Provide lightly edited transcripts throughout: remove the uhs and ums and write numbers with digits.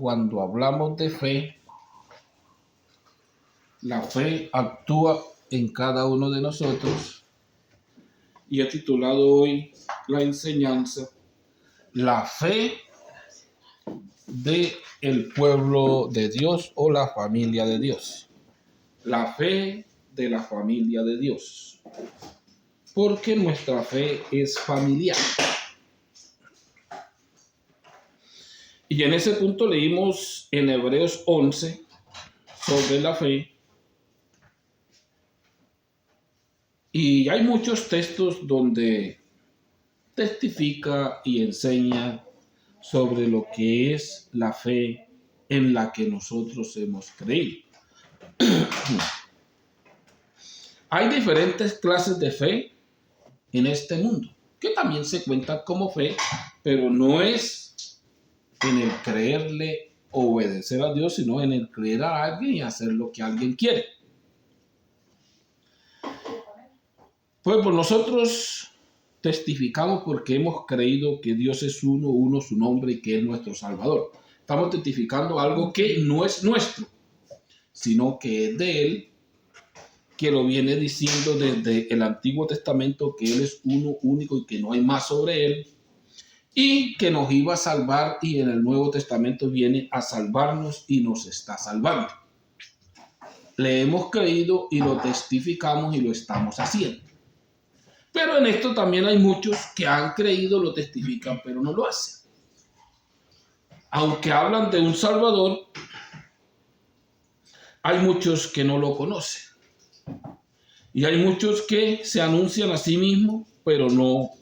cuando hablamos de fe, la fe actúa en cada uno de nosotros y he titulado hoy la enseñanza La fe del pueblo de Dios o la familia de Dios. La fe de la familia de Dios. Porque nuestra fe es familiar. Y en ese punto leímos en Hebreos 11 sobre la fe. Y hay muchos textos donde testifica y enseña sobre lo que es la fe en la que nosotros hemos creído. Hay diferentes clases de fe en este mundo, que también se cuentan como fe, pero no es en el creerle o obedecer a Dios, sino en el creer a alguien y hacer lo que alguien quiere. Pues nosotros testificamos porque hemos creído que Dios es uno su nombre y que es nuestro Salvador. Estamos testificando algo que no es nuestro, sino que es de Él, que lo viene diciendo desde el Antiguo Testamento, que Él es uno único y que no hay más sobre Él, y que nos iba a salvar, y en el Nuevo Testamento viene a salvarnos y nos está salvando. Le hemos creído y lo testificamos y lo estamos haciendo. Pero en esto también hay muchos que han creído, lo testifican, pero no lo hacen. Aunque hablan de un Salvador, hay muchos que no lo conocen. Y hay muchos que se anuncian a sí mismos, pero no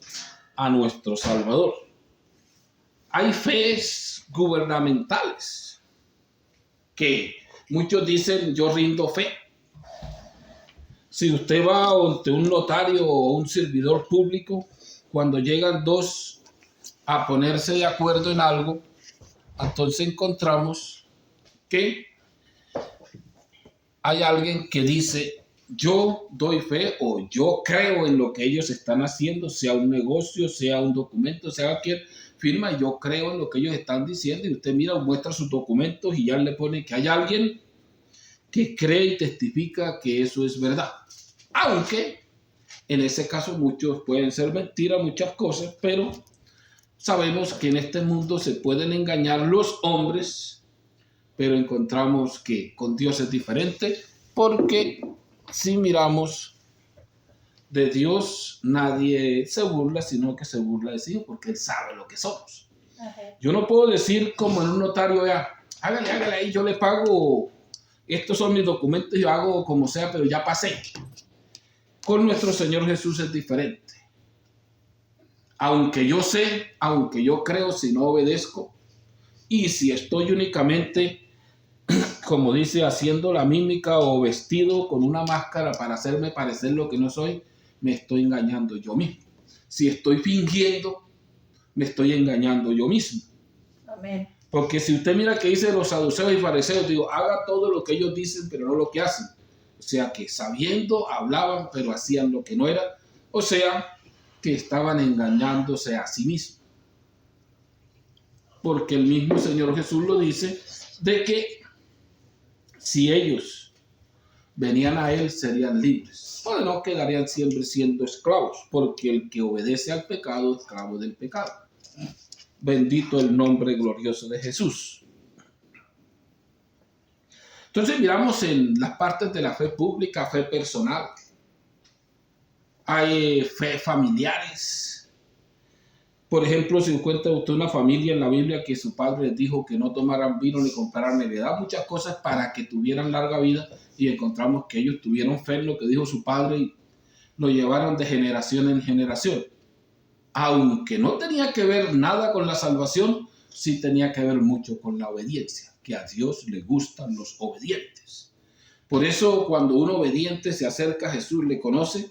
a nuestro Salvador. Hay fees gubernamentales que muchos dicen, yo rindo fe. Si usted va ante un notario o un servidor público, cuando llegan dos a ponerse de acuerdo en algo, entonces encontramos que hay alguien que dice, yo doy fe o yo creo en lo que ellos están haciendo, sea un negocio, sea un documento, sea cualquier firma, yo creo en lo que ellos están diciendo, y usted mira, muestra sus documentos y ya le pone que hay alguien que cree y testifica que eso es verdad. Aunque en ese caso muchos pueden ser mentiras, muchas cosas, pero sabemos que en este mundo se pueden engañar los hombres, pero encontramos que con Dios es diferente, porque si miramos de Dios, nadie se burla, sino que se burla de sí, porque Él sabe lo que somos. Okay. Yo no puedo decir como en un notario, ya, hágale ahí, yo le pago, estos son mis documentos, yo hago como sea, pero ya pasé. Con nuestro Señor Jesús es diferente. Aunque yo sé, aunque yo creo, si no obedezco, y si estoy únicamente, como dice, haciendo la mímica o vestido con una máscara para hacerme parecer lo que no soy, me estoy engañando yo mismo. Si estoy fingiendo, me estoy engañando yo mismo. Amén. Porque si usted mira que dice los saduceos y fariseos, digo, haga todo lo que ellos dicen, pero no lo que hacen. O sea que sabiendo hablaban, pero hacían lo que no era. O sea que estaban engañándose a sí mismos. Porque el mismo Señor Jesús lo dice, de que si ellos venían a Él, serían libres. O no quedarían siempre siendo esclavos, porque el que obedece al pecado, esclavo del pecado. Bendito el nombre glorioso de Jesús. Entonces miramos en las partes de la fe pública, fe personal. Hay fe familiares. Por ejemplo, si encuentra usted una familia en la Biblia que su padre les dijo que no tomaran vino ni compraran heredad, muchas cosas para que tuvieran larga vida, y encontramos que ellos tuvieron fe en lo que dijo su padre y lo llevaron de generación en generación. Aunque no tenía que ver nada con la salvación, sí tenía que ver mucho con la obediencia, que a Dios le gustan los obedientes. Por eso cuando un obediente se acerca a Jesús, le conoce,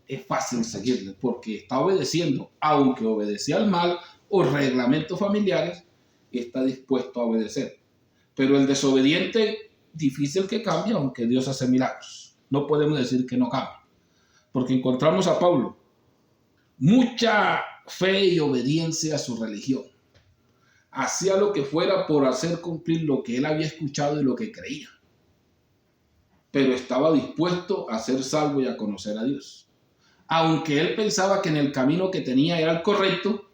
es fácil seguirle, porque está obedeciendo, aunque obedecía al mal o reglamentos familiares, está dispuesto a obedecer. Pero el desobediente, difícil que cambie, aunque Dios hace milagros. No podemos decir que no cambie, porque encontramos a Pablo, mucha fe y obediencia a su religión. hacía lo que fuera por hacer cumplir lo que él había escuchado y lo que creía. Pero estaba dispuesto a ser salvo y a conocer a Dios. Aunque él pensaba que en el camino que tenía era el correcto,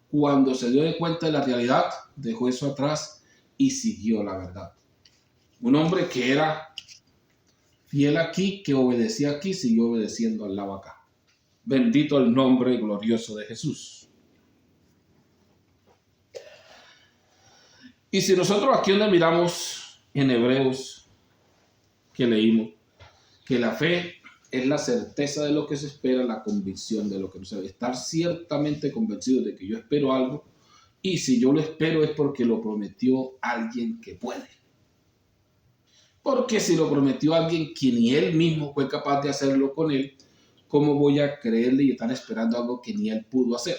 cuando se dio de cuenta de la realidad, dejó eso atrás y siguió la verdad. Un hombre que era fiel aquí, que obedecía aquí, siguió obedeciendo al lado acá. Bendito el nombre glorioso de Jesús. Y si nosotros aquí donde miramos en Hebreos, que leímos, que la fe es la certeza de lo que se espera, la convicción de lo que no se ve. Estar ciertamente convencido de que yo espero algo, y si yo lo espero es porque lo prometió alguien que puede. Porque si lo prometió alguien que ni él mismo fue capaz de hacerlo con él, ¿cómo voy a creerle y estar esperando algo que ni él pudo hacer?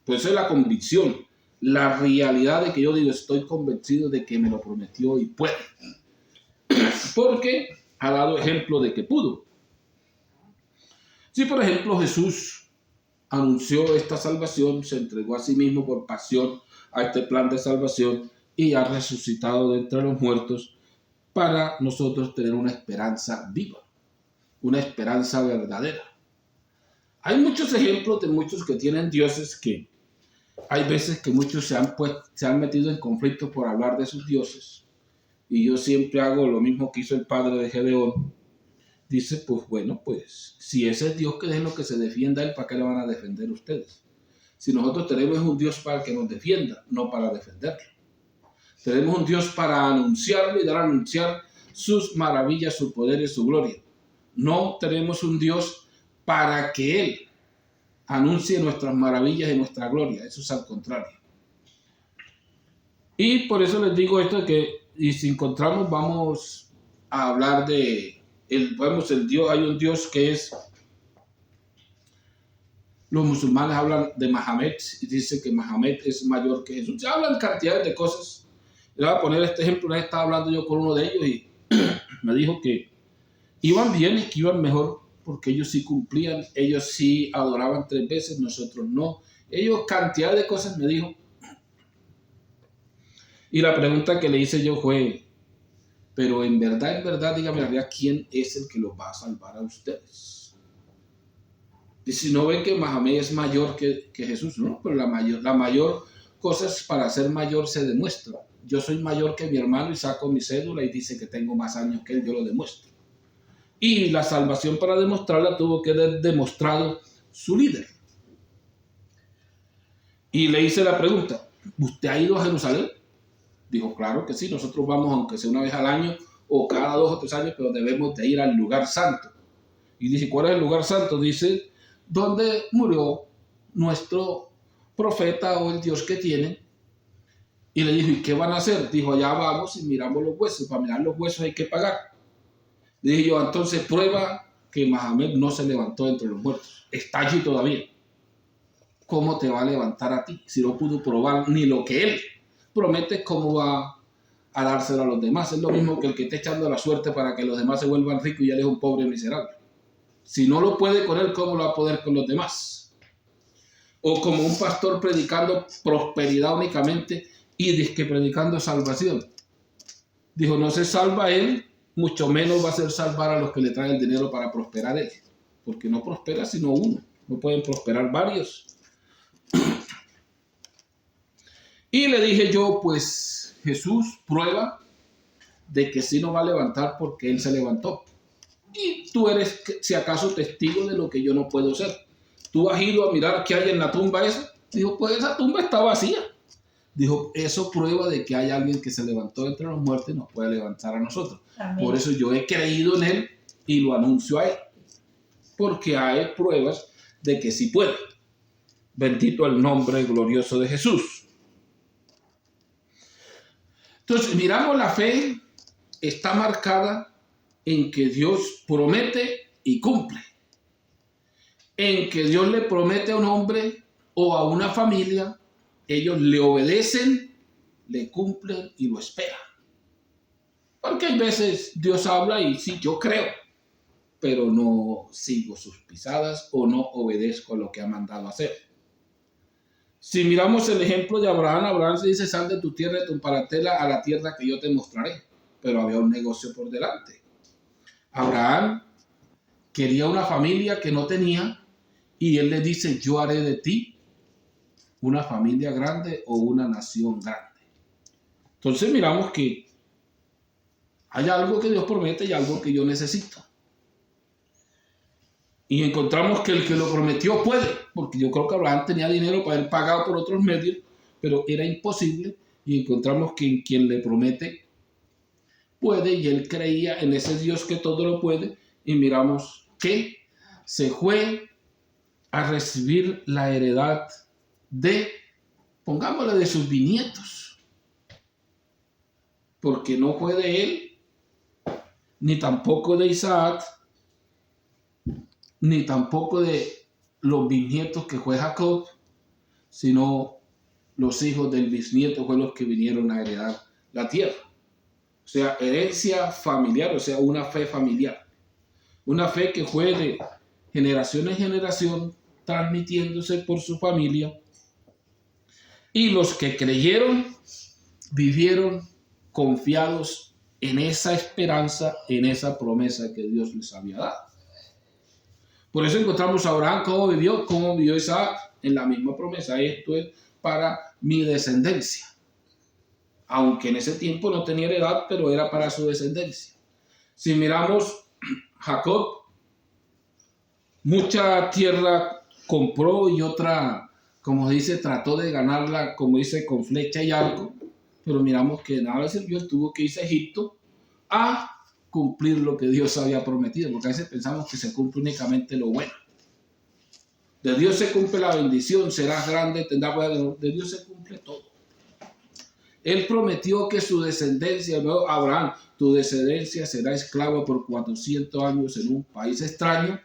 Pues eso es la convicción, la realidad de que yo digo, estoy convencido de que me lo prometió y puede. Porque ha dado ejemplo de que pudo. Si por ejemplo Jesús anunció esta salvación, se entregó a sí mismo por pasión a este plan de salvación y ha resucitado de entre los muertos para nosotros tener una esperanza viva, una esperanza verdadera. Hay muchos ejemplos de muchos que tienen dioses que hay veces que muchos se han metido en conflicto por hablar de sus dioses. Y yo siempre hago lo mismo que hizo el padre de Gedeón. Dice, pues bueno, pues si ese es Dios, que es lo que se defienda él, ¿para qué le van a defender ustedes? Si nosotros tenemos un Dios para que nos defienda, no para defenderlo. Tenemos un Dios para anunciarlo y dar a anunciar sus maravillas, su poder y su gloria. No tenemos un Dios para que él anuncie nuestras maravillas y nuestra gloria. Eso es al contrario. Y por eso les digo esto, que y si encontramos, vamos a hablar de el Dios. Hay un Dios que es, los musulmanes hablan de Mahomet y dicen que Mahomet es mayor que Jesús. Se hablan cantidades de cosas. Le voy a poner este ejemplo. Una vez estaba hablando yo con uno de ellos y me dijo que iban bien y que iban mejor porque ellos sí cumplían, ellos sí adoraban 3 veces, nosotros no. Ellos cantidad de cosas me dijo. Y la pregunta que le hice yo fue, pero en verdad, dígame la verdad, ¿quién es el que los va a salvar a ustedes? Y si no ven que Mahomet es mayor que Jesús, no, pero la mayor cosa es, para ser mayor se demuestra. Yo soy mayor que mi hermano y saco mi cédula y dice que tengo más años que él, yo lo demuestro. Y la salvación, para demostrarla, tuvo que haber demostrado su líder. Y le hice la pregunta, ¿usted ha ido a Jerusalén? Dijo, claro que sí, nosotros vamos aunque sea una vez al año o cada 2 o 3 años, pero debemos de ir al lugar santo. Y dice, ¿cuál es el lugar santo? Dice, donde murió nuestro profeta o el Dios que tiene. Y le dijo, ¿y qué van a hacer? Dijo, allá vamos y miramos los huesos. Para mirar los huesos hay que pagar. Le dije yo, entonces prueba que Mahomet no se levantó entre los muertos. Está allí todavía. ¿Cómo te va a levantar a ti si no pudo probar ni lo que él promete? ¿Cómo va a dárselo a los demás? Es lo mismo que el que está echando la suerte para que los demás se vuelvan ricos y él es un pobre miserable. Si no lo puede con él, ¿cómo lo va a poder con los demás? O como un pastor predicando prosperidad únicamente y dizque predicando salvación. Dijo, no se salva él, mucho menos va a ser salvar a los que le traen el dinero para prosperar él. Porque no prospera sino uno, no pueden prosperar varios. Y le dije yo, pues Jesús prueba de que sí nos va a levantar porque él se levantó. Y tú eres, si acaso, testigo de lo que yo no puedo ser. ¿Tú has ido a mirar qué hay en la tumba esa? Dijo, pues esa tumba está vacía. Dijo, eso prueba de que hay alguien que se levantó entre los muertos y nos puede levantar a nosotros. Amén. Por eso yo he creído en él y lo anuncio a él. Porque hay pruebas de que sí puede. Bendito el nombre glorioso de Jesús. Entonces, miramos, la fe está marcada en que Dios promete y cumple. En que Dios le promete a un hombre o a una familia, ellos le obedecen, le cumplen y lo esperan. Porque hay veces Dios habla y sí, yo creo, pero no sigo sus pisadas o no obedezco lo que ha mandado hacer. Si miramos el ejemplo de Abraham, Abraham se dice, sal de tu tierra, de tu parentela, a la tierra que yo te mostraré. Pero había un negocio por delante. Abraham quería una familia que no tenía y él le dice, yo haré de ti una familia grande o una nación grande. Entonces miramos que hay algo que Dios promete y algo que yo necesito. Y encontramos que el que lo prometió puede, porque yo creo que Abraham tenía dinero para haber pagado por otros medios, pero era imposible. Y encontramos que quien le promete puede, y él creía en ese Dios que todo lo puede. Y miramos que se fue a recibir la heredad de, pongámosle, de sus bisnietos, porque no fue de él, ni tampoco de Isaac, ni tampoco de los bisnietos que fue Jacob, sino los hijos del bisnieto fueron los que vinieron a heredar la tierra. O sea, herencia familiar, o sea, una fe familiar. Una fe que fue de generación en generación, transmitiéndose por su familia. Y los que creyeron, vivieron confiados en esa esperanza, en esa promesa que Dios les había dado. Por eso encontramos a Abraham cómo vivió Isaac en la misma promesa. Esto es para mi descendencia. Aunque en ese tiempo no tenía heredad, pero era para su descendencia. Si miramos Jacob, mucha tierra compró y otra, como dice, trató de ganarla, como dice, con flecha y arco. Pero miramos que nada le sirvió, tuvo que irse a Egipto a cumplir lo que Dios había prometido, porque a veces pensamos que se cumple únicamente lo bueno. De Dios se cumple la bendición, serás grande, tendrás poder. De Dios se cumple todo. Él prometió que su descendencia, ¿no? Abraham, tu descendencia será esclava por 400 años en un país extraño,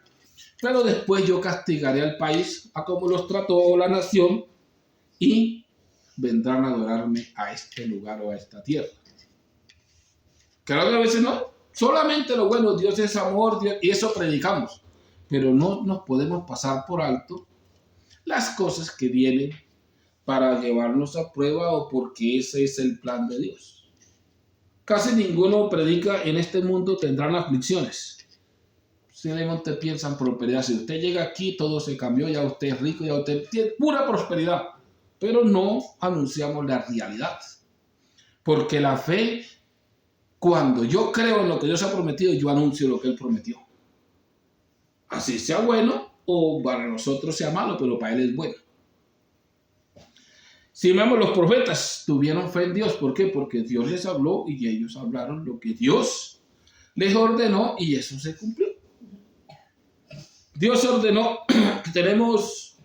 pero después yo castigaré al país a como los trató la nación y vendrán a adorarme a este lugar o a esta tierra. Claro que a veces no, solamente lo bueno, Dios es amor, Dios, y eso predicamos, pero no nos podemos pasar por alto las cosas que vienen para llevarnos a prueba o porque ese es el plan de Dios. Casi ninguno predica en este mundo tendrán aflicciones. Simplemente piensan prosperidad. Si usted llega aquí, todo se cambió, ya usted es rico, ya usted tiene pura prosperidad. Pero no anunciamos la realidad. Porque la fe, cuando yo creo en lo que Dios ha prometido, yo anuncio lo que Él prometió. Así sea bueno o para nosotros sea malo, pero para Él es bueno. Si vemos, los profetas tuvieron fe en Dios. ¿Por qué? Porque Dios les habló y ellos hablaron lo que Dios les ordenó y eso se cumplió. Dios ordenó, tenemos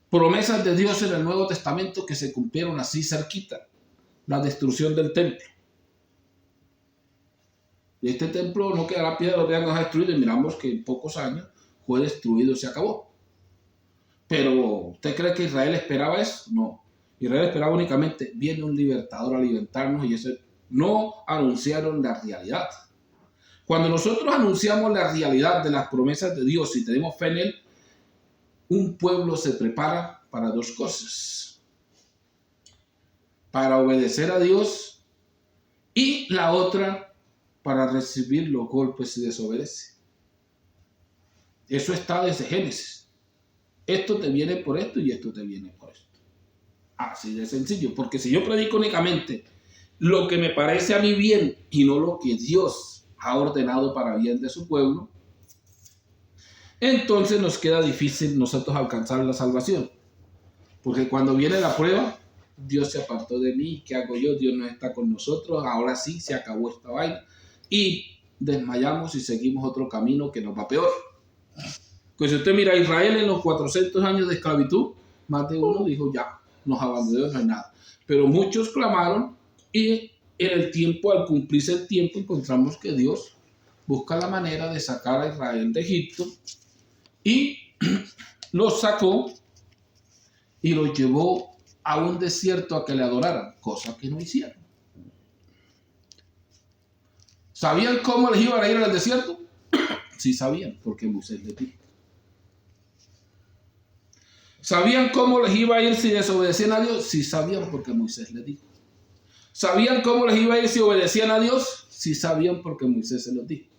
promesas de Dios en el Nuevo Testamento que se cumplieron así cerquita. La destrucción del templo. Este templo no quedará piedra, lo vean destruido y miramos que en pocos años fue destruido, se acabó. Pero, ¿usted cree que Israel esperaba eso? No. Israel esperaba únicamente, viene un libertador a alimentarnos y eso no anunciaron la realidad. Cuando nosotros anunciamos la realidad de las promesas de Dios y tenemos fe en Él, un pueblo se prepara para dos cosas. Para obedecer a Dios y la otra para recibir los golpes si desobedece. Eso está desde Génesis. Esto te viene por esto y esto te viene por esto. Así de sencillo, porque si yo predico únicamente lo que me parece a mí bien y no lo que Dios ha ordenado para bien de su pueblo, entonces nos queda difícil nosotros alcanzar la salvación. Porque cuando viene la prueba, Dios se apartó de mí, ¿qué hago yo? Dios no está con nosotros, ahora sí se acabó esta vaina. Y desmayamos y seguimos otro camino que nos va peor. Pues si usted mira a Israel en los 400 años de esclavitud, más de uno dijo ya, nos abandonó, no hay nada. Pero muchos clamaron y en el tiempo, al cumplirse el tiempo, encontramos que Dios busca la manera de sacar a Israel de Egipto y los sacó y los llevó a un desierto a que le adoraran, cosa que no hicieron. ¿Sabían cómo les iban a ir al desierto? Sí sabían, porque Moisés les dijo. ¿Sabían cómo les iba a ir si desobedecían a Dios? Sí sabían, porque Moisés les dijo. ¿Sabían cómo les iba a ir si obedecían a Dios? Sí sabían, porque Moisés se los dijo.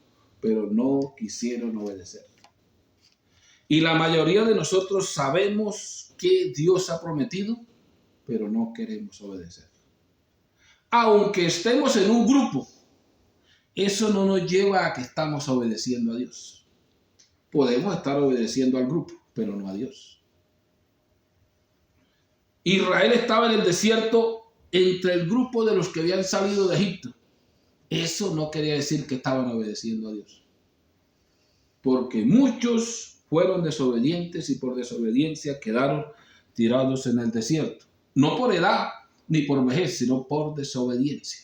Pero no quisieron obedecer. Y la mayoría de nosotros sabemos que Dios ha prometido, pero no queremos obedecer. Aunque estemos en un grupo, eso no nos lleva a que estamos obedeciendo a Dios. Podemos estar obedeciendo al grupo, pero no a Dios. Israel estaba en el desierto entre el grupo de los que habían salido de Egipto. Eso no quería decir que estaban obedeciendo a Dios. Porque muchos fueron desobedientes y por desobediencia quedaron tirados en el desierto. No por edad ni por vejez, sino por desobediencia.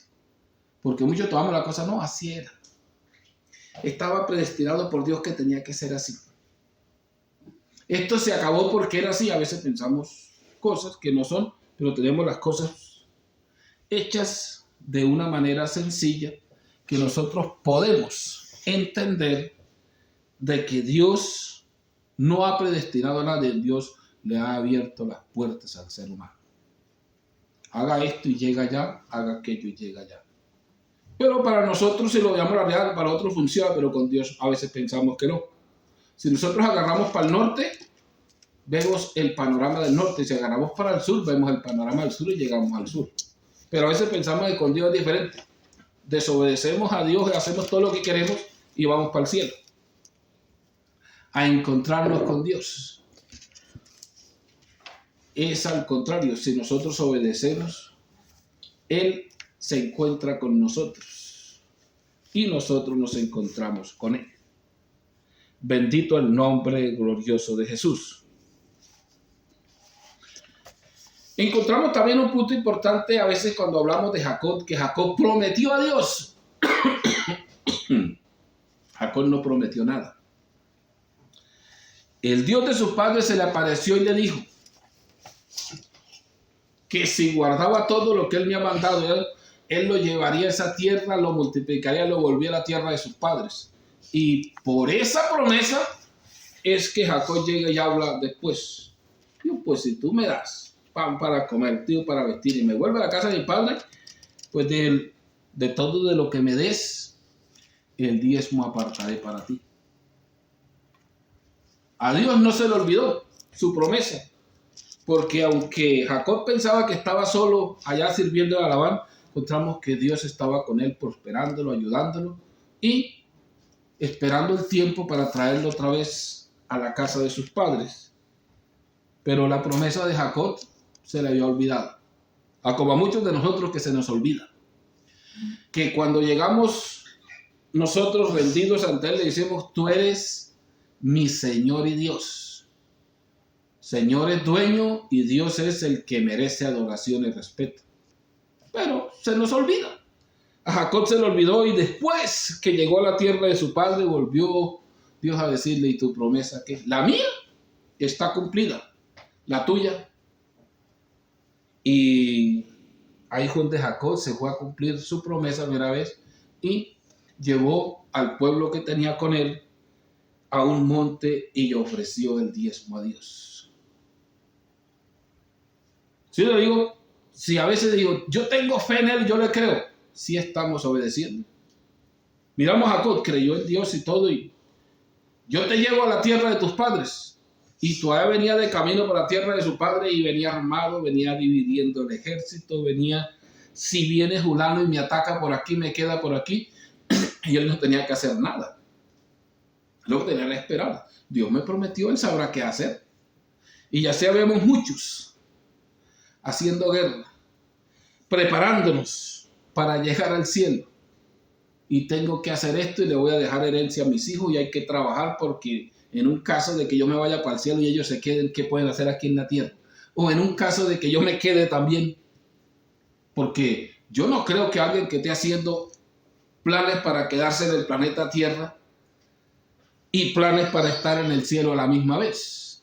Porque muchos tomamos la cosa, no, así era. Estaba predestinado por Dios que tenía que ser así. Esto se acabó porque era así. A veces pensamos cosas que no son, pero tenemos las cosas hechas de una manera sencilla que nosotros podemos entender de que Dios no ha predestinado a nadie. Dios le ha abierto las puertas al ser humano. Haga esto y llega allá, haga aquello y llega allá. Pero para nosotros, si lo veamos la realidad, para otros funciona, pero con Dios a veces pensamos que no. Si nosotros agarramos para el norte, vemos el panorama del norte. Si agarramos para el sur, vemos el panorama del sur y llegamos al sur. Pero a veces pensamos que con Dios es diferente. Desobedecemos a Dios, hacemos todo lo que queremos y vamos para el cielo. A encontrarnos con Dios. Es al contrario, si nosotros obedecemos, Él se encuentra con nosotros y nosotros nos encontramos con Él. Bendito el nombre glorioso de Jesús. Encontramos también un punto importante a veces cuando hablamos de Jacob, que Jacob prometió a Dios. Jacob no prometió nada. El Dios de sus padres se le apareció y le dijo que si guardaba todo lo que él me ha mandado, él lo llevaría a esa tierra, lo multiplicaría, lo volvía a la tierra de sus padres. Y por esa promesa es que Jacob llega y habla después. Dios, pues si tú me das pan para comer, tío para vestir y me vuelve a la casa de mi padre, pues de todo de lo que me des, el diezmo apartaré para ti. A Dios no se le olvidó su promesa, porque aunque Jacob pensaba que estaba solo allá sirviendo a Labán, encontramos que Dios estaba con él, prosperándolo, ayudándolo y esperando el tiempo para traerlo otra vez a la casa de sus padres. Pero la promesa de Jacob se le había olvidado, como a muchos de nosotros que se nos olvida, que cuando llegamos nosotros rendidos ante él le decimos, tú eres mi Señor y Dios. Señor es dueño y Dios es el que merece adoración y respeto. Pero se nos olvida. A Jacob se le olvidó y después que llegó a la tierra de su padre volvió Dios a decirle, ¿y tu promesa qué? La mía está cumplida, la tuya. Y ahí fue donde Jacob se fue a cumplir su promesa primera vez y llevó al pueblo que tenía con él a un monte y ofreció el diezmo a Dios. Si le digo, si a veces digo, yo tengo fe en él, yo le creo, si estamos obedeciendo. Miramos a Jacob, creyó en Dios y todo, y yo te llevo a la tierra de tus padres. Y todavía venía de camino por la tierra de su padre y venía armado, venía dividiendo el ejército, venía, si viene fulano y me ataca por aquí, me queda por aquí, y él no tenía que hacer nada. Lo que tenía que esperar. Dios me prometió, él sabrá qué hacer. Y ya sabemos muchos haciendo guerra, preparándonos para llegar al cielo. Y tengo que hacer esto y le voy a dejar herencia a mis hijos y hay que trabajar porque en un caso de que yo me vaya para el cielo y ellos se queden, ¿qué pueden hacer aquí en la tierra? O en un caso de que yo me quede también, porque yo no creo que alguien que esté haciendo planes para quedarse en el planeta Tierra y planes para estar en el cielo a la misma vez.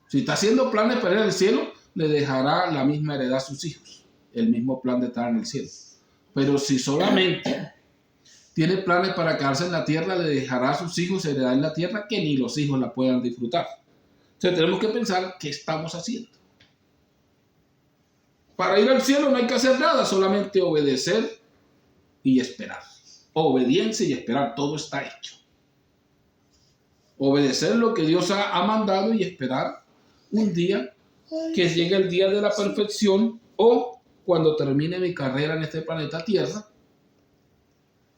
Si está haciendo planes para ir al cielo, le dejará la misma heredad a sus hijos, el mismo plan de estar en el cielo. Pero si solamente tiene planes para quedarse en la tierra, le dejará a sus hijos heredar en la tierra que ni los hijos la puedan disfrutar. Entonces tenemos que pensar qué estamos haciendo. Para ir al cielo no hay que hacer nada, solamente obedecer y esperar. Obediencia y esperar, todo está hecho. Obedecer lo que Dios ha mandado y esperar un día que llegue el día de la perfección o cuando termine mi carrera en este planeta Tierra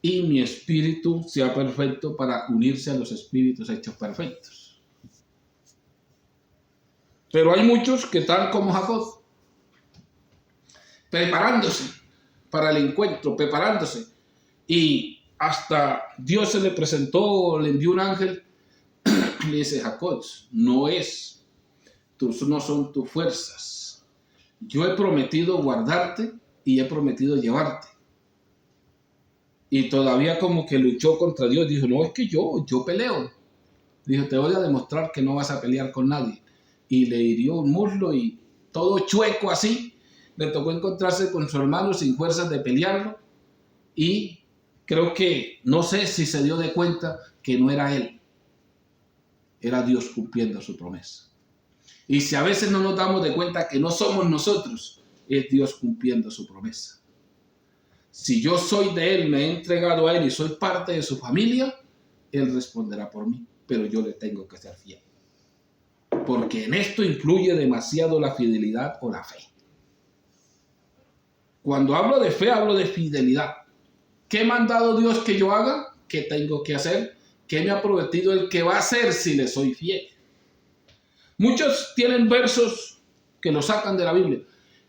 y mi espíritu sea perfecto para unirse a los espíritus hechos perfectos. Pero hay muchos que están como Jacob, preparándose para el encuentro, preparándose. Y hasta Dios se le presentó, le envió un ángel, le dice: Jacob, no son tus fuerzas. Yo he prometido guardarte y he prometido llevarte. Y todavía como que luchó contra Dios. Dijo: no, es que yo peleo. Dijo: te voy a demostrar que no vas a pelear con nadie. Y le hirió un muslo y todo chueco así. Le tocó encontrarse con su hermano sin fuerzas de pelearlo. Y creo que, no sé si se dio de cuenta que no era él. Era Dios cumpliendo su promesa. Y si a veces no nos damos de cuenta que no somos nosotros, es Dios cumpliendo su promesa. Si yo soy de Él, me he entregado a Él y soy parte de su familia, Él responderá por mí, pero yo le tengo que ser fiel. Porque en esto influye demasiado la fidelidad o la fe. Cuando hablo de fe, hablo de fidelidad. ¿Qué me ha mandado Dios que yo haga? ¿Qué tengo que hacer? ¿Qué me ha prometido Él que va a hacer si le soy fiel? Muchos tienen versos que lo sacan de la Biblia.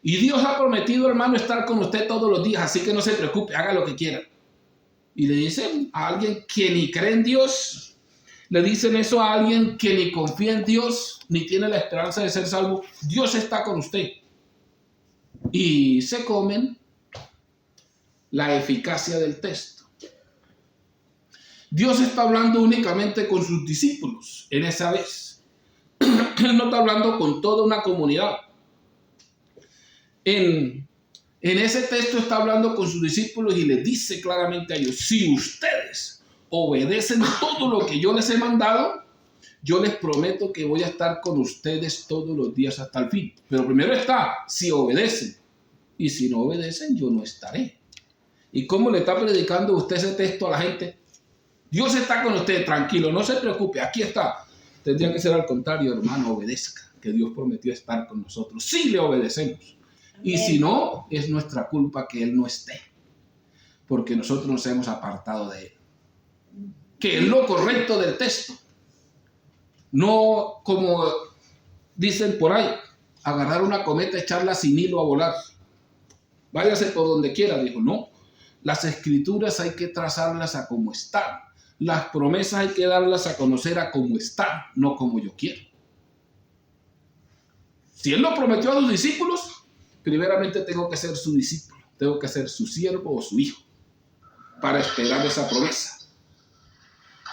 Y Dios ha prometido, hermano, estar con usted todos los días, así que no se preocupe, haga lo que quiera. Y le dicen a alguien que ni cree en Dios, le dicen eso a alguien que ni confía en Dios, ni tiene la esperanza de ser salvo. Dios está con usted. Y se comen la eficacia del texto. Dios está hablando únicamente con sus discípulos en esa vez. Él no está hablando con toda una comunidad. En ese texto está hablando con sus discípulos y les dice claramente a ellos: si ustedes obedecen todo lo que yo les he mandado, yo les prometo que voy a estar con ustedes todos los días hasta el fin. Pero primero está, si obedecen. Y si no obedecen, yo no estaré. ¿Y cómo le está predicando usted ese texto a la gente? Dios está con usted, tranquilo, no se preocupe, aquí está. Tendría que ser al contrario, hermano, obedezca, que Dios prometió estar con nosotros. Sí le obedecemos. Y si no, es nuestra culpa que Él no esté, porque nosotros nos hemos apartado de Él. Que es lo correcto del texto. No como dicen por ahí, agarrar una cometa, echarla sin hilo a volar. Váyase por donde quiera. Dijo: no, las escrituras hay que trazarlas a como están. Las promesas hay que darlas a conocer a como están, no como yo quiero. Si Él lo prometió a sus discípulos, primeramente tengo que ser su discípulo, tengo que ser su siervo o su hijo para esperar esa promesa.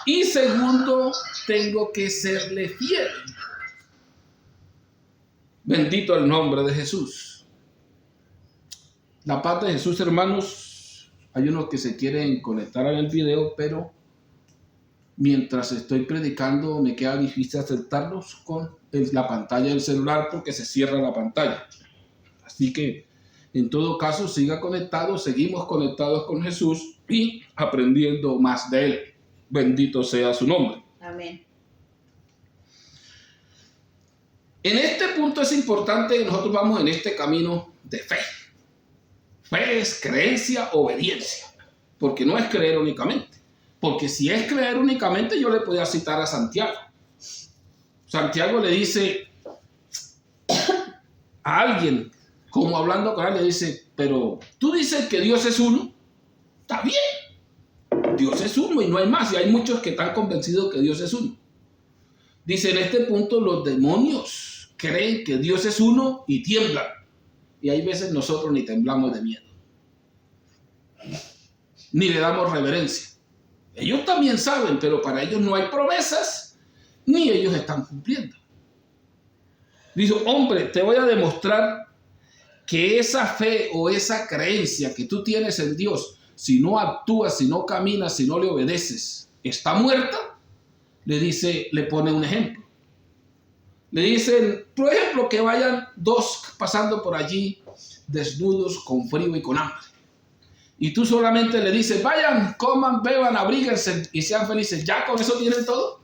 Y segundo, tengo que serle fiel. Bendito el nombre de Jesús. La paz de Jesús, hermanos. Hay unos que se quieren conectar al video, pero mientras estoy predicando me queda difícil aceptarlos con la pantalla del celular porque se cierra la pantalla. Así que, en todo caso, siga conectado, seguimos conectados con Jesús y aprendiendo más de Él. Bendito sea su nombre. Amén. En este punto es importante que nosotros vamos en este camino de fe. Fe es creencia, obediencia, porque no es creer únicamente. Porque si es creer únicamente, yo le podía citar a Santiago. Santiago le dice a alguien, como hablando con él, le dice: pero tú dices que Dios es uno. Está bien, Dios es uno y no hay más. Y hay muchos que están convencidos que Dios es uno. Dice: en este punto los demonios creen que Dios es uno y tiemblan. Y hay veces nosotros ni temblamos de miedo, ni le damos reverencia. Ellos también saben, pero para ellos no hay promesas, ni ellos están cumpliendo. Dice: hombre, te voy a demostrar que esa fe o esa creencia que tú tienes en Dios, si no actúas, si no caminas, si no le obedeces, está muerta. Le dice, le pone un ejemplo. Le dicen, por ejemplo, que vayan dos pasando por allí desnudos, con frío y con hambre. Y tú solamente le dices, vayan, coman, beban, abríguense y sean felices. ¿Ya con eso tienen todo?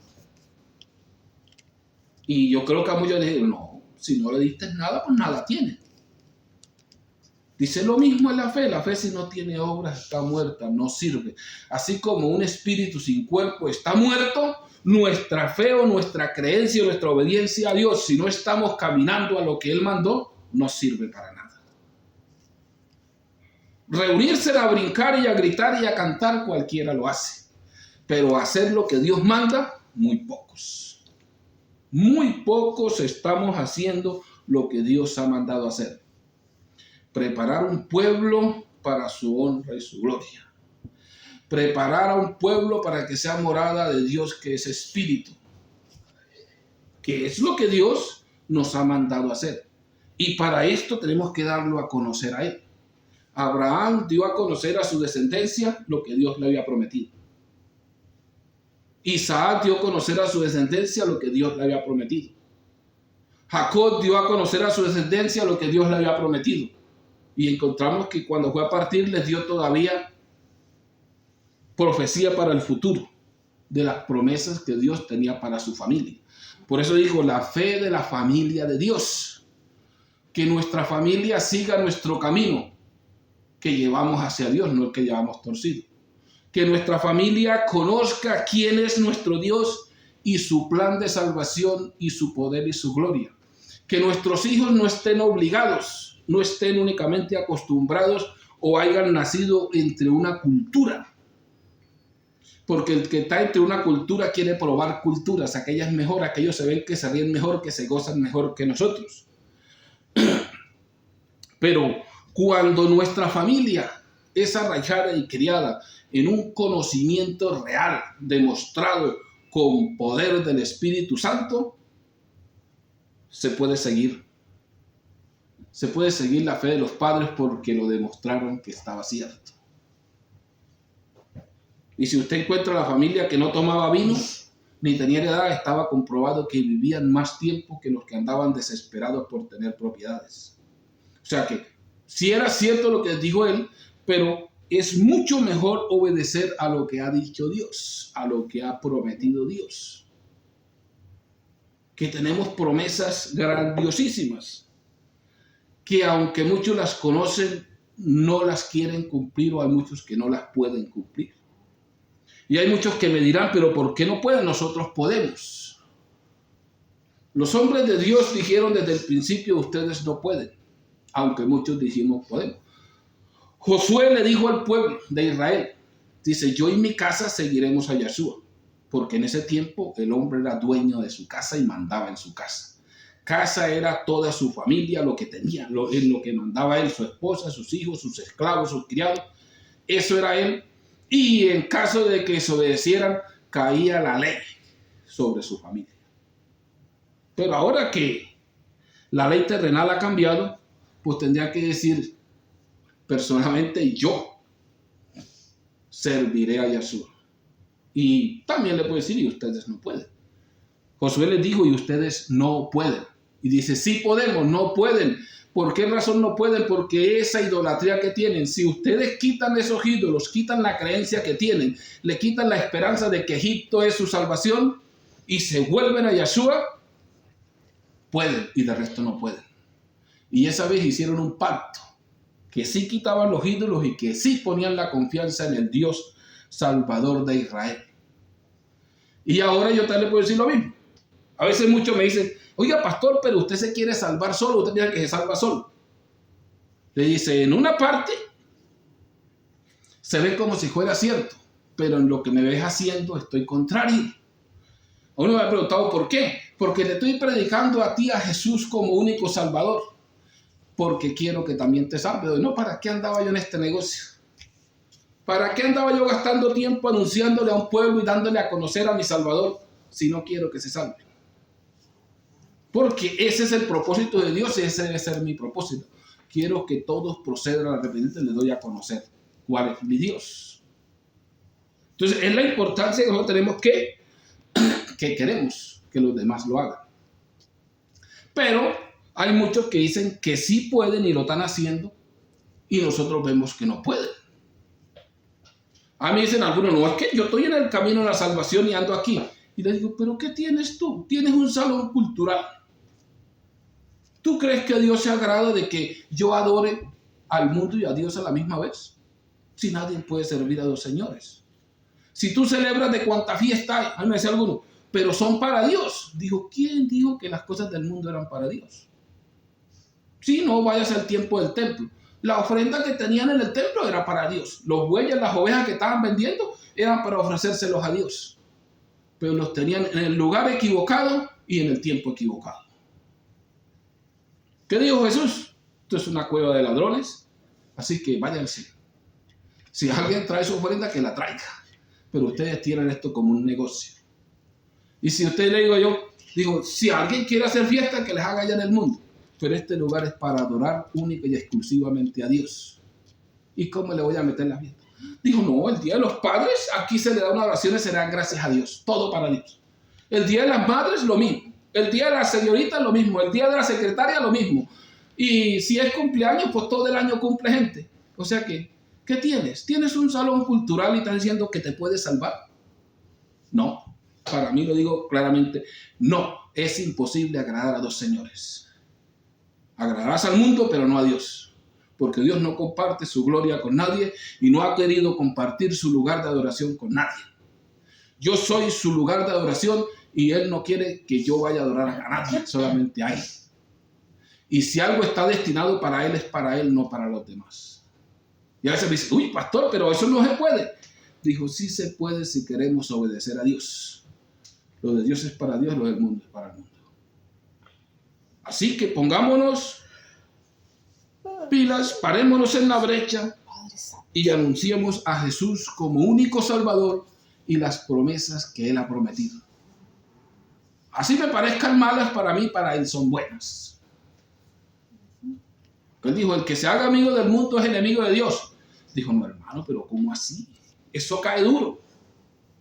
Y yo creo que a muchos les digo, no, si no le diste nada, pues nada tiene. Dice lo mismo en la fe si no tiene obras está muerta, no sirve. Así como un espíritu sin cuerpo está muerto, nuestra fe o nuestra creencia o nuestra obediencia a Dios, si no estamos caminando a lo que Él mandó, no sirve para nada. Reunirse a brincar y a gritar y a cantar, cualquiera lo hace. Pero hacer lo que Dios manda, muy pocos. Muy pocos estamos haciendo lo que Dios ha mandado hacer. Preparar un pueblo para su honra y su gloria. Preparar a un pueblo para que sea morada de Dios, que es espíritu. Que es lo que Dios nos ha mandado hacer. Y para esto tenemos que darlo a conocer a Él. Abraham dio a conocer a su descendencia lo que Dios le había prometido. Isaac dio a conocer a su descendencia lo que Dios le había prometido. Jacob dio a conocer a su descendencia lo que Dios le había prometido. Y encontramos que cuando fue a partir les dio todavía profecía para el futuro de las promesas que Dios tenía para su familia. Por eso digo, la fe de la familia de Dios. Que nuestra familia siga nuestro camino que llevamos hacia Dios, no el que llevamos torcido. Que nuestra familia conozca quién es nuestro Dios y su plan de salvación y su poder y su gloria. Que nuestros hijos no estén obligados, no estén únicamente acostumbrados o hayan nacido entre una cultura. Porque el que está entre una cultura quiere probar culturas, aquellas mejor, aquellos se ven que se ríen mejor, que se gozan mejor que nosotros. Pero cuando nuestra familia es arraigada y criada en un conocimiento real, demostrado con poder del Espíritu Santo, se puede seguir. Se puede seguir la fe de los padres porque lo demostraron que estaba cierto. Y si usted encuentra la familia que no tomaba vino, ni tenía edad, estaba comprobado que vivían más tiempo que los que andaban desesperados por tener propiedades. O sea que sí era cierto lo que dijo él, pero es mucho mejor obedecer a lo que ha dicho Dios, a lo que ha prometido Dios. Que tenemos promesas grandiosísimas, que aunque muchos las conocen, no las quieren cumplir, o hay muchos que no las pueden cumplir. Y hay muchos que me dirán, pero ¿por qué no pueden? Nosotros podemos. Los hombres de Dios dijeron desde el principio, ustedes no pueden, aunque muchos dijimos podemos. Josué le dijo al pueblo de Israel, dice, yo y mi casa seguiremos a Yahshua, porque en ese tiempo el hombre era dueño de su casa y mandaba en su casa. Casa era toda su familia, lo que tenía, en lo que mandaba él, su esposa, sus hijos, sus esclavos, sus criados. Eso era él. Y en caso de que desobedecieran, caía la ley sobre su familia. Pero ahora que la ley terrenal ha cambiado, pues tendría que decir, personalmente yo serviré a Yahshua. Y también le puedo decir, y ustedes no pueden. Josué les dijo, y ustedes no pueden. Y dice, sí podemos, no pueden. ¿Por qué razón no pueden? Porque esa idolatría que tienen, si ustedes quitan esos ídolos, quitan la creencia que tienen, le quitan la esperanza de que Egipto es su salvación y se vuelven a Yahshua, pueden, y de resto no pueden. Y esa vez hicieron un pacto, que sí quitaban los ídolos y que sí ponían la confianza en el Dios Salvador de Israel. Y ahora yo también le puedo decir lo mismo. A veces muchos me dicen, oiga pastor, pero usted se quiere salvar solo, usted piensa que se salva solo. Le dice, en una parte se ve como si fuera cierto, pero en lo que me ves haciendo estoy contrario. Uno me ha preguntado por qué, porque le estoy predicando a ti a Jesús como único salvador, porque quiero que también te salve. No, ¿para qué andaba yo en este negocio? ¿Para qué andaba yo gastando tiempo anunciándole a un pueblo y dándole a conocer a mi Salvador si no quiero que se salve? Porque ese es el propósito de Dios y ese debe ser mi propósito. Quiero que todos procedan al arrepentimiento y les doy a conocer cuál es mi Dios. Entonces, es la importancia que nosotros tenemos que queremos que los demás lo hagan. Pero hay muchos que dicen que sí pueden y lo están haciendo y nosotros vemos que no pueden. A mí dicen algunos, no, es que yo estoy en el camino de la salvación y ando aquí. Y les digo, ¿pero qué tienes tú? Tienes un salón cultural. ¿Tú crees que Dios se agrada de que yo adore al mundo y a Dios a la misma vez? Si nadie puede servir a dos señores. Si tú celebras de cuánta fiesta hay, a mí me decía alguno, pero son para Dios. Dijo, ¿quién dijo que las cosas del mundo eran para Dios? Si no, vayas al tiempo del templo. La ofrenda que tenían en el templo era para Dios. Los bueyes, las ovejas que estaban vendiendo eran para ofrecérselos a Dios. Pero los tenían en el lugar equivocado y en el tiempo equivocado. ¿Qué dijo Jesús? Esto es una cueva de ladrones, así que váyanse. Si alguien trae su ofrenda, que la traiga. Pero ustedes tienen esto como un negocio. Y si usted le digo, si alguien quiere hacer fiesta, que les haga allá en el mundo. Pero este lugar es para adorar única y exclusivamente a Dios. ¿Y cómo le voy a meter la fiesta? Dijo, no, el Día de los Padres, aquí se le da una oración y se le dan gracias a Dios. Todo para Dios. El Día de las Madres, lo mismo. El Día de las Señoritas, lo mismo. El Día de la Secretaria, lo mismo. Y si es cumpleaños, pues todo el año cumple gente. O sea que, ¿qué tienes? ¿Tienes un salón cultural y estás diciendo que te puedes salvar? No. Para mí lo digo claramente, no. Es imposible agradar a dos señores. Agradarás al mundo, pero no a Dios. Porque Dios no comparte su gloria con nadie y no ha querido compartir su lugar de adoración con nadie. Yo soy su lugar de adoración y Él no quiere que yo vaya a adorar a nadie, solamente a Él. Y si algo está destinado para Él, es para Él, no para los demás. Y a veces me dice, uy, pastor, pero eso no se puede. Dijo, sí se puede si queremos obedecer a Dios. Lo de Dios es para Dios, lo del mundo es para el mundo. Así que pongámonos pilas, parémonos en la brecha y anunciemos a Jesús como único Salvador y las promesas que Él ha prometido. Así me parezcan malas, para mí, para Él son buenas. Él dijo, el que se haga amigo del mundo es enemigo de Dios. Dijo, no, hermano, pero ¿cómo así? Eso cae duro.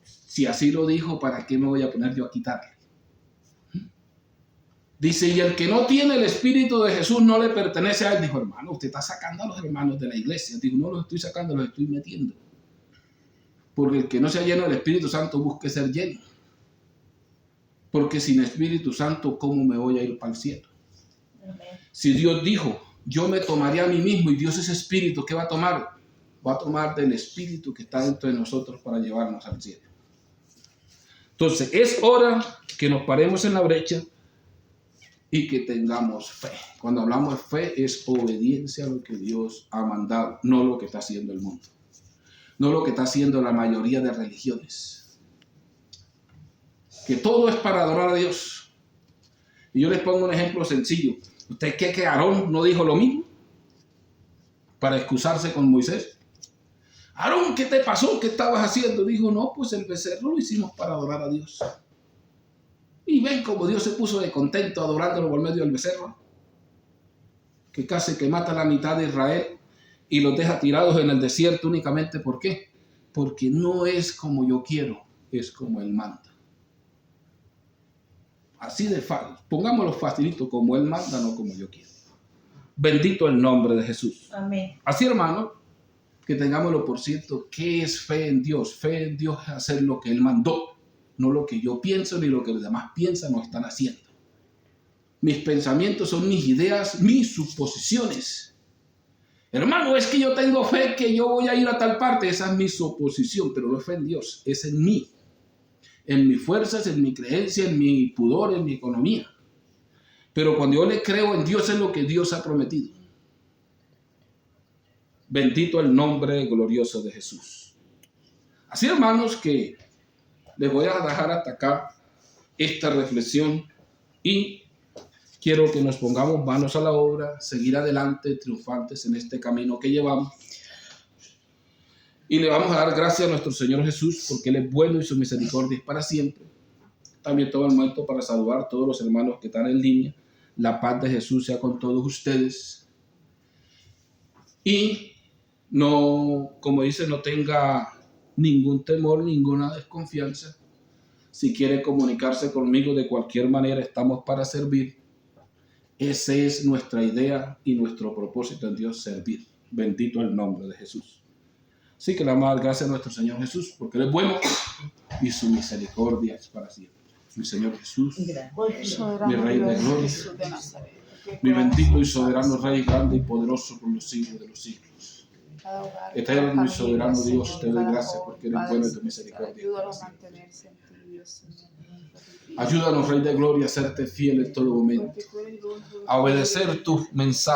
Si así lo dijo, ¿para qué me voy a poner yo a quitarle? Dice, y el que no tiene el Espíritu de Jesús no le pertenece a Él. Dijo, hermano, usted está sacando a los hermanos de la iglesia. Dijo, no los estoy sacando, los estoy metiendo. Porque el que no sea lleno del Espíritu Santo busque ser lleno. Porque sin Espíritu Santo, ¿cómo me voy a ir para el cielo? Amén. Si Dios dijo, yo me tomaré a mí mismo y Dios es Espíritu, ¿qué va a tomar? Va a tomar del Espíritu que está dentro de nosotros para llevarnos al cielo. Entonces, es hora que nos paremos en la brecha y que tengamos fe. Cuando hablamos de fe, es obediencia a lo que Dios ha mandado, no lo que está haciendo el mundo. No lo que está haciendo la mayoría de religiones. Que todo es para adorar a Dios. Y yo les pongo un ejemplo sencillo. ¿Usted cree que Aarón no dijo lo mismo? Para excusarse con Moisés. Aarón, ¿qué te pasó? ¿Qué estabas haciendo? Dijo, no, pues el becerro lo hicimos para adorar a Dios. Y ven cómo Dios se puso de contento adorándolo por medio del becerro. Que casi que mata a la mitad de Israel y los deja tirados en el desierto únicamente. ¿Por qué? Porque no es como yo quiero, es como Él manda. Así de fácil. Pongámoslo facilito, como Él manda, no como yo quiero. Bendito el nombre de Jesús. Amén. Así, hermano, que tengámoslo por cierto, ¿qué es fe en Dios? Fe en Dios es hacer lo que Él mandó, no lo que yo pienso ni lo que los demás piensan o están haciendo. Mis pensamientos son mis ideas, mis suposiciones. Hermano, es que yo tengo fe que yo voy a ir a tal parte. Esa es mi suposición, pero no es fe en Dios, es en mí. En mis fuerzas, en mi creencia, en mi pudor, en mi economía. Pero cuando yo le creo en Dios es lo que Dios ha prometido. Bendito el nombre glorioso de Jesús. Así, hermanos, que les voy a dejar hasta acá esta reflexión y quiero que nos pongamos manos a la obra, seguir adelante, triunfantes en este camino que llevamos. Y le vamos a dar gracias a nuestro Señor Jesús porque Él es bueno y su misericordia es para siempre. También tomo el momento para saludar a todos los hermanos que están en línea. La paz de Jesús sea con todos ustedes. Y no, como dice, no tenga ningún temor, ninguna desconfianza. Si quiere comunicarse conmigo de cualquier manera, estamos para servir. Esa es nuestra idea y nuestro propósito en Dios, servir. Bendito el nombre de Jesús. Así que le damos las gracias a nuestro Señor Jesús, porque Él es bueno y su misericordia es para siempre. Mi Señor Jesús, mi Rey de gloria, mi bendito y soberano Rey, grande y poderoso por los siglos de los siglos. Eterno y soberano Dios, te doy gracias porque eres bueno y tu misericordia. Ayúdanos, Rey de gloria, a serte fiel en todo momento, a obedecer tus mensajes.